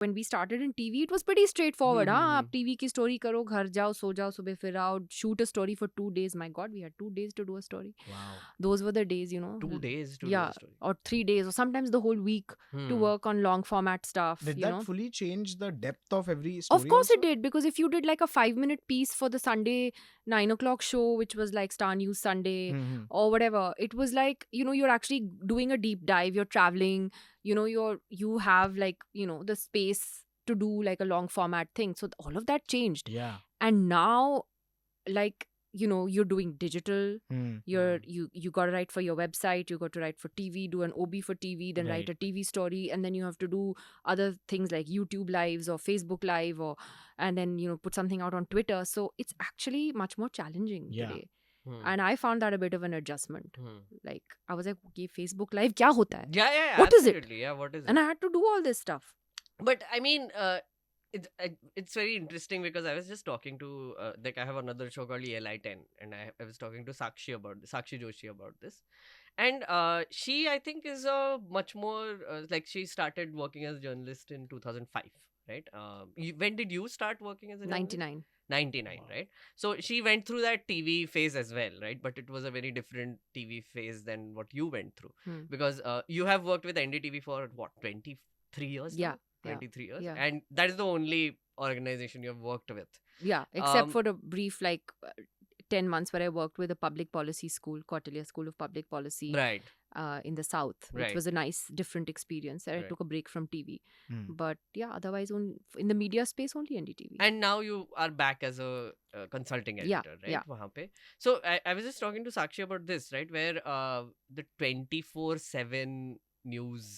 when we started in TV, it was pretty straightforward. Hmm. आप TV की story करो, घर जाओ, सो जाओ, सुबह फिर आओ, shoot a story for 2 days. My God, we had 2 days to do a story. Wow. Those were the days, 2 days to do Yeah, a story. or 3 days, or sometimes the whole week to work on long format stuff. Did that fully change the depth of every story? Of course also? it did, because if you did like a 5-minute piece for the Sunday 9 o'clock show, which was like Star News Sunday Mhm. or whatever, it was like, you're actually doing a deep dive, you're traveling, you have like, the space to do like a long format thing. So all of that changed. Yeah. And now, like, you're doing digital. Mm. You got to write for your website, you got to write for TV, do an OB for TV, then write a TV story, and then you have to do other things like YouTube lives or Facebook live, and then put something out on Twitter. So it's actually much more challenging today. And I found that a bit of an adjustment. Like, I was like, okay, Facebook live kya hota hai? Yeah, What is it? absolutely. Yeah, what is it? And I had to do all this stuff. But I mean, it's very interesting because I was just talking to like I have another show called ELI10, and I was talking to Sakshi Joshi about this, and she, I think, is a much more like, she started working as a journalist in 2005, right? When did you start working as a journalist? 99, right? So she went through that TV phase as well, right? But it was a very different TV phase than what you went through, because you have worked with NDTV for what, 23 years now? Yeah. 23 years, Yeah. and that is the only organization you have worked with. Yeah, except for a brief 10 months where I worked with a public policy school, Kautilya School of Public Policy, Right. In the South, which Right. was a nice, different experience. I Right. took a break from TV. Mm. But yeah, otherwise, in the media space, only NDTV. And now you are back as a consulting editor, right? Yeah. Wahan pe. So I was just talking to Sakshi about this, right? Where the 24/7 news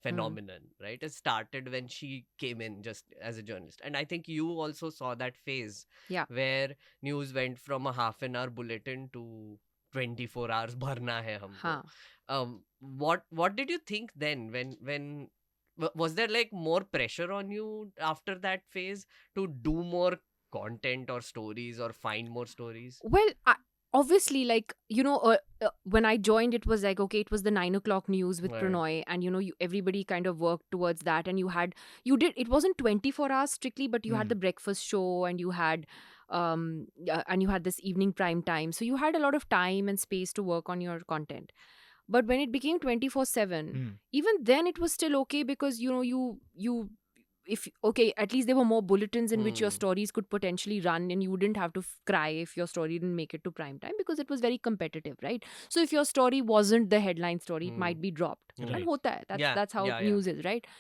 phenomenon, right? It started when she came in just as a journalist. And I think you also saw that phase where news went from a half-an-hour bulletin to 24 hours bharna hai humko. What did you think then when was there like more pressure on you after that phase to do more content or stories or find more stories? Well, obviously, like, when I joined, it was like, okay, it was the 9 o'clock news with Right. Pranoy, and everybody kind of worked towards that, and it wasn't 24 hours strictly, but you had the breakfast show, and you had and you had this evening prime time, so you had a lot of time and space to work on your content. But when it became 24/7, even then it was still okay, because at least there were more bulletins in which your stories could potentially run, and you wouldn't have to cry if your story didn't make it to prime time, because it was very competitive, right? So if your story wasn't the headline story, it might be dropped. Right. And hota hai. That's how Yeah. news is, right?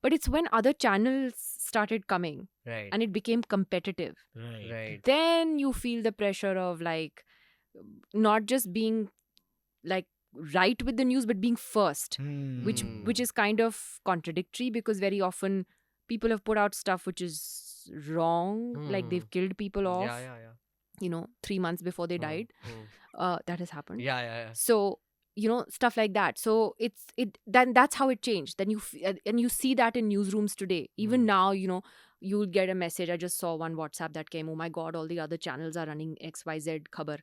But it's when other channels started coming Right. and it became competitive. Right. Then you feel the pressure of like not just being like right with the news, but being first, which is kind of contradictory, because very often people have put out stuff which is wrong, like they've killed people off, Yeah. 3 months before they died. That has happened. Yeah. So, stuff like that. So then that's how it changed. Then and you see that in newsrooms today. Even now, you'll get a message. I just saw one WhatsApp that came, oh my God, all the other channels are running XYZ khabar.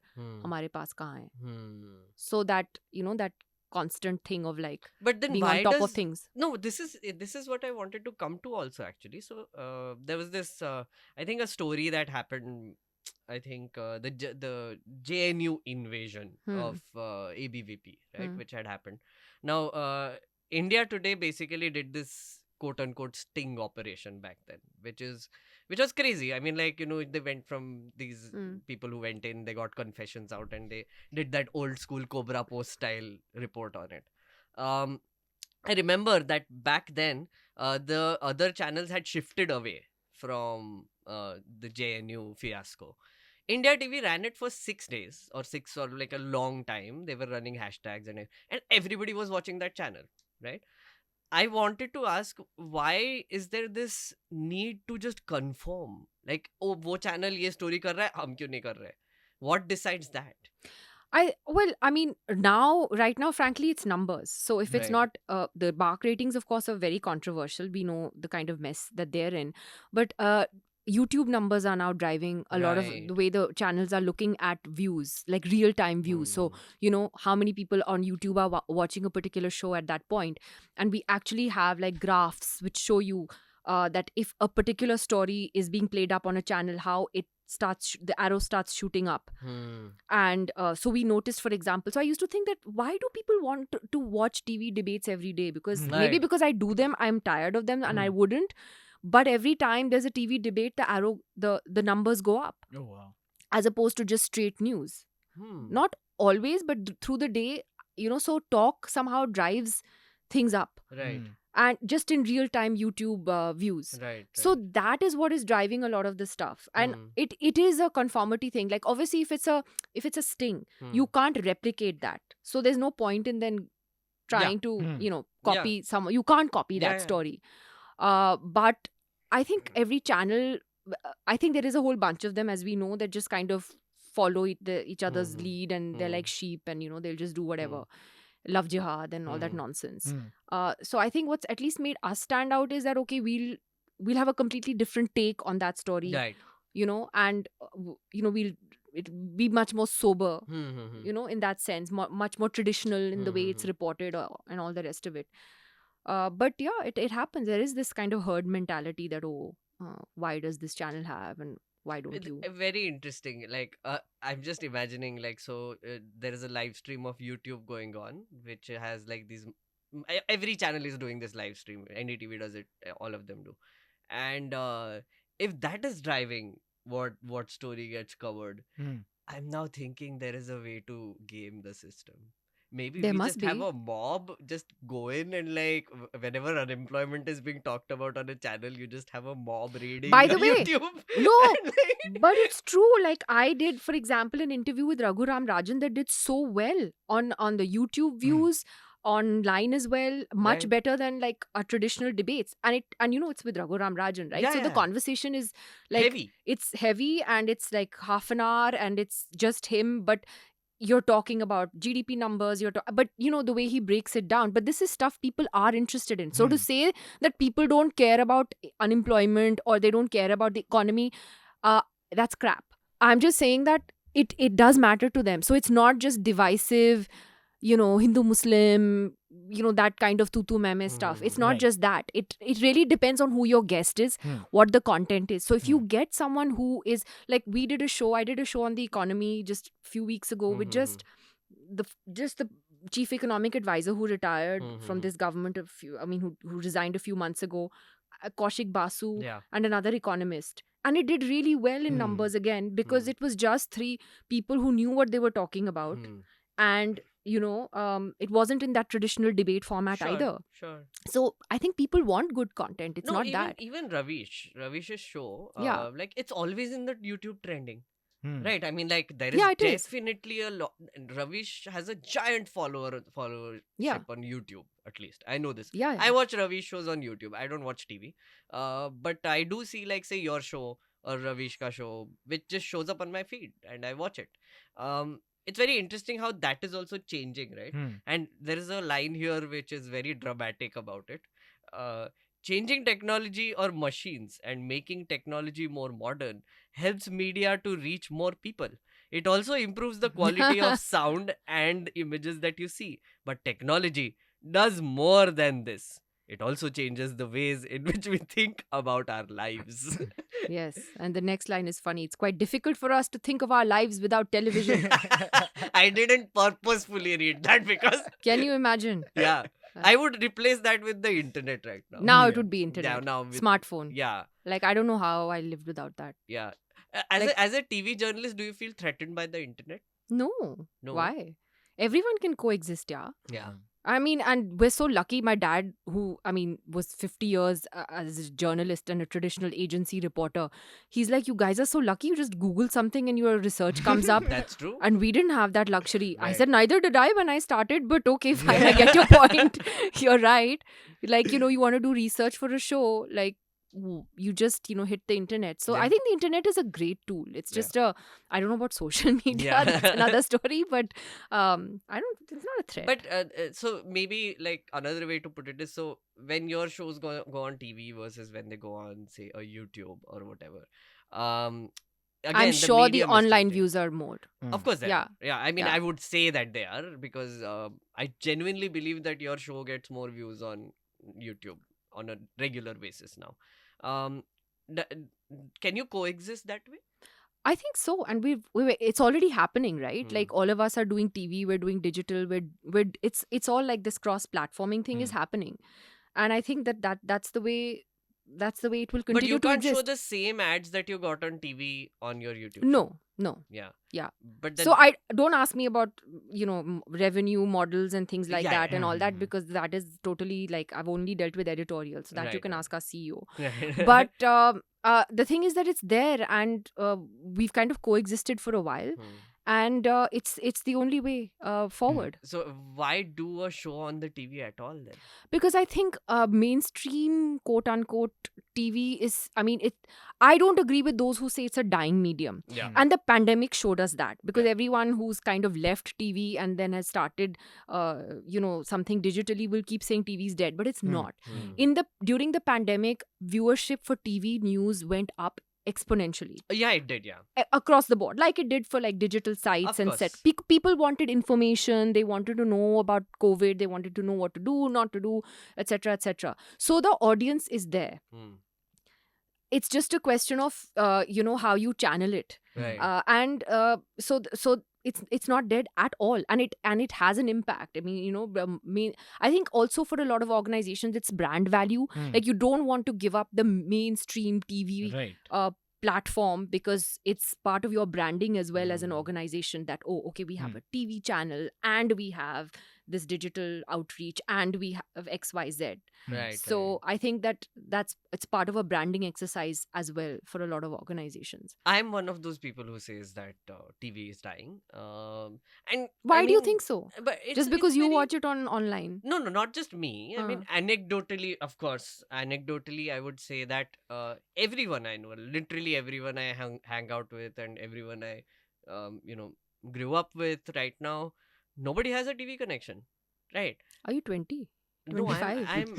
Hamare paas kahan hai? So that, that constant thing of like But then being why on top does of things. No, this is what I wanted to come to also, actually. So there was this I think a story that happened. I think the JNU invasion of ABVP, right, which had happened. Now India Today basically did this quote unquote sting operation back then, which was crazy. I mean, like, they went from these people who went in, they got confessions out, and they did that old school Cobra Post style report on it. I remember that back then the other channels had shifted away from the JNU fiasco. India TV ran it for 6 days or like a long time. They were running hashtags and everybody was watching that channel, right? I wanted to ask, why is there this need to just confirm? Like, oh, wo channel ye story kar raha hai, hum kyun nahi kar rahe? What decides that? I mean, right now, frankly, it's numbers. So if it's Right. not, the BARC ratings, of course, are very controversial. We know the kind of mess that they're in. But YouTube numbers are now driving a lot of Right. the way the channels are looking at views, like real-time views. So, how many people on YouTube are watching a particular show at that point. And we actually have like graphs which show you that if a particular story is being played up on a channel, how it starts, the arrow starts shooting up. And so we noticed, for example, so I used to think that why do people want to watch TV debates every day? Because maybe Right. because I do them, I'm tired of them and I wouldn't. But every time there's a TV debate, the arrow, the numbers go up, Oh wow. as opposed to just straight news. Not always, but through the day, so talk somehow drives things up. Right. And just in real time YouTube views. Right. So that is what is driving a lot of the stuff. And it is a conformity thing. Like obviously if it's a sting, you can't replicate that. So there's no point in then trying to, copy some, you can't copy that story. But I think every channel, I think there is a whole bunch of them, as we know, that just kind of follow each other's lead, and they're like sheep, and they'll just do whatever. Love jihad and all that nonsense. So I think what's at least made us stand out is that okay, we'll have a completely different take on that story, Right. And we'll be much more sober, in that sense, much more traditional in the way it's reported, and all the rest of it. But yeah, it happens. There is this kind of herd mentality that why does this channel have, and why don't you? Very interesting. Like, I'm just imagining, like, so there is a live stream of YouTube going on, which has like these. Every channel is doing this live stream. NDTV does it. All of them do. And if that is driving what story gets covered, I'm now thinking there is a way to game the system. Maybe There we must just have be. a mob, just go in and like whenever unemployment is being talked about on a channel, you just have a mob raiding By the way, YouTube. No, and, like, but it's true. Like I did, for example, an interview with Raghuram Rajan that did so well on the YouTube views, online as well, much Right. better than like a traditional debates. And it's with Raghuram Rajan, right? Yeah, So the yeah. conversation is like Heavy. it's heavy, and it's like half an hour, and it's just him, but you're talking about GDP numbers, but the way he breaks it down. But this is stuff people are interested in. So to say that people don't care about unemployment, or they don't care about the economy, that's crap. I'm just saying that it does matter to them. So it's not just divisive, Hindu Muslim, that kind of tutu meme stuff. It's not Right. just that. It really depends on who your guest is, what the content is. So if you get someone who is like, I did a show on the economy just a few weeks ago with just the chief economic advisor who retired from this government who resigned a few months ago, Kaushik Basu, Yeah. and another economist. And it did really well in numbers again, because it was just three people who knew what they were talking about. And it wasn't in that traditional debate format either. Sure. So I think people want good content. It's No, not even that. even Ravish's show, Yeah. like it's always in the YouTube trending. Right, I mean, like there is Yeah, it is. definitely a lot. Ravish has a giant followership Yeah. on YouTube. At least I know this. Yeah, I watch Ravish shows on YouTube. I don't watch TV. But I do see, like, say, your show or Ravish ka show, which just shows up on my feed and I watch it. It's very interesting how that is also changing, right? And there is a line here which is very dramatic about it. Changing technology or machines and making technology more modern helps media to reach more people. It also improves the quality of sound and images that you see. But technology does more than this. It also changes the ways in which we think about our lives. Yes. And the next line is funny. It's quite difficult for us to think of our lives without television. I didn't purposefully read that because, Can you imagine? yeah, I would replace that with the internet right now. Now it would be internet. Yeah, now with, smartphone. yeah, Like I don't know how I lived without that. yeah. Like- As a TV journalist, do you feel threatened by the internet? No. No. Why? Everyone can coexist, yeah. Yeah. I mean, and we're so lucky. My dad, who, was 50 years as a journalist and a traditional agency reporter, he's like, you guys are so lucky. You just Google something and your research comes up. That's true. And we didn't have that luxury. I Right. said, neither did I when I started, but okay, fine. I get your point. You're right. Like, you want to do research for a show, like, you just, hit the internet. So Yeah. I think the internet is a great tool. It's Yeah. just I don't know about social media. Yeah. That's another story, but it's not a threat. But so maybe like another way to put it is, so when your shows go on TV versus when they go on, say, a YouTube or whatever. Again, I'm sure the medium is online changing. views are more. Of course, they Yeah. are. Yeah, I mean, Yeah. I would say that they are because I genuinely believe that your show gets more views on YouTube on a regular basis now. Um, can you coexist that way? I think so, and it's already happening, right? Hmm. Like all of us are doing TV, we're doing digital, it's all like this cross platforming thing is happening, and I think that's the way it will But continue you to can't show exist. the same ads that you got on TV on your YouTube show. No. Yeah. Yeah. But then, So I don't ask me about revenue models and things like Yeah, that and all that, Mhm. because that is totally like I've only dealt with editorials, so that you Right, can right. ask our CEO. Right. But the thing is that it's there, and we've kind of coexisted for a while, and it's the only way forward. So why do a show on the TV at all then? Because I think mainstream quote unquote TV is, I don't agree with those who say it's a dying medium. Yeah. And the pandemic showed us that, because Yeah. everyone who's kind of left TV and then has started something digitally will keep saying TV is dead, but it's not. During the pandemic, viewership for TV news went up exponentially Yeah, it did. Yeah. across the board, like it did for like digital sites Of and course. people wanted information, they wanted to know about COVID, they wanted to know what to do, not to do, etc., etc. So the audience is there. It's just a question of how you channel it. Right. So it's not dead at all, and it has an impact. I think also for a lot of organizations it's brand value. Like you don't want to give up the mainstream TV Right. platform, because it's part of your branding as well as an organization, that okay, we have a TV channel and we have this digital outreach and we have XYZ. Right. So I think it's part of a branding exercise as well for a lot of organizations. I'm one of those people who says that TV is dying. And Why I do you mean, think so? But Just because it's you very- watch it online? No, not just me. I mean, anecdotally, of course, I would say that everyone I know, literally everyone I hang out with, and everyone I, grew up with right now, nobody has a TV connection, right? Are you 20? No, 25? I'm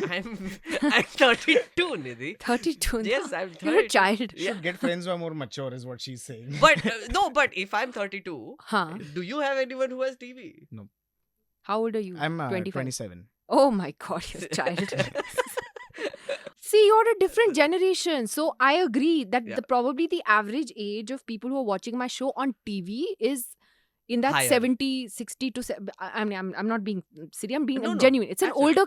32, Nidhi. 32? Yes, I'm 32. You're a child. Yeah. Should get friends who are more mature, is what she's saying. But but if I'm 32, Huh? do you have anyone who has TV? How old are you? I'm 25. 27. Oh my God, you're a child. See, you're a different generation. So I agree that Yeah. probably the average age of people who are watching my show on TV is in that Higher. 70, 60 to... I'm not being silly. I'm being No, no, genuine. It's an absolutely.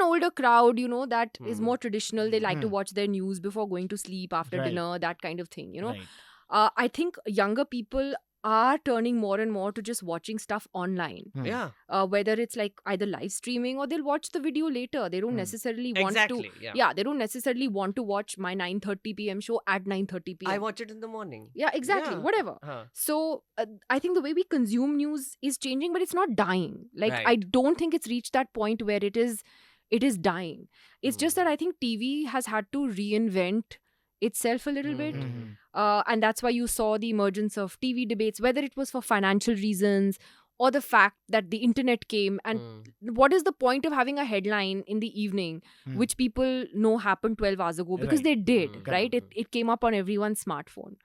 older crowd, that is more traditional. They like to Hmm. watch their news before going to sleep, after Right. dinner, that kind of thing, Right. I think younger people are turning more and more to just watching stuff online. Yeah, Whether it's like either live streaming or they'll watch the video later. They don't necessarily want exactly. to. Yeah. Yeah, they don't necessarily want to watch my 9:30 p.m. show at 9:30 p.m. I watch it in the morning. Yeah, exactly. Yeah. Whatever. So I think the way we consume news is changing, but it's not dying. Like Right. I don't think it's reached that point where it is dying. It's just that I think TV has had to reinvent itself a little bit. Mhm. And that's why you saw the emergence of TV debates, whether it was for financial reasons or the fact that the internet came. And what is the point of having a headline in the evening, Hmm. which people know happened 12 hours ago? Because Right. they did, Mm. right? Correct. It came up on everyone's smartphone.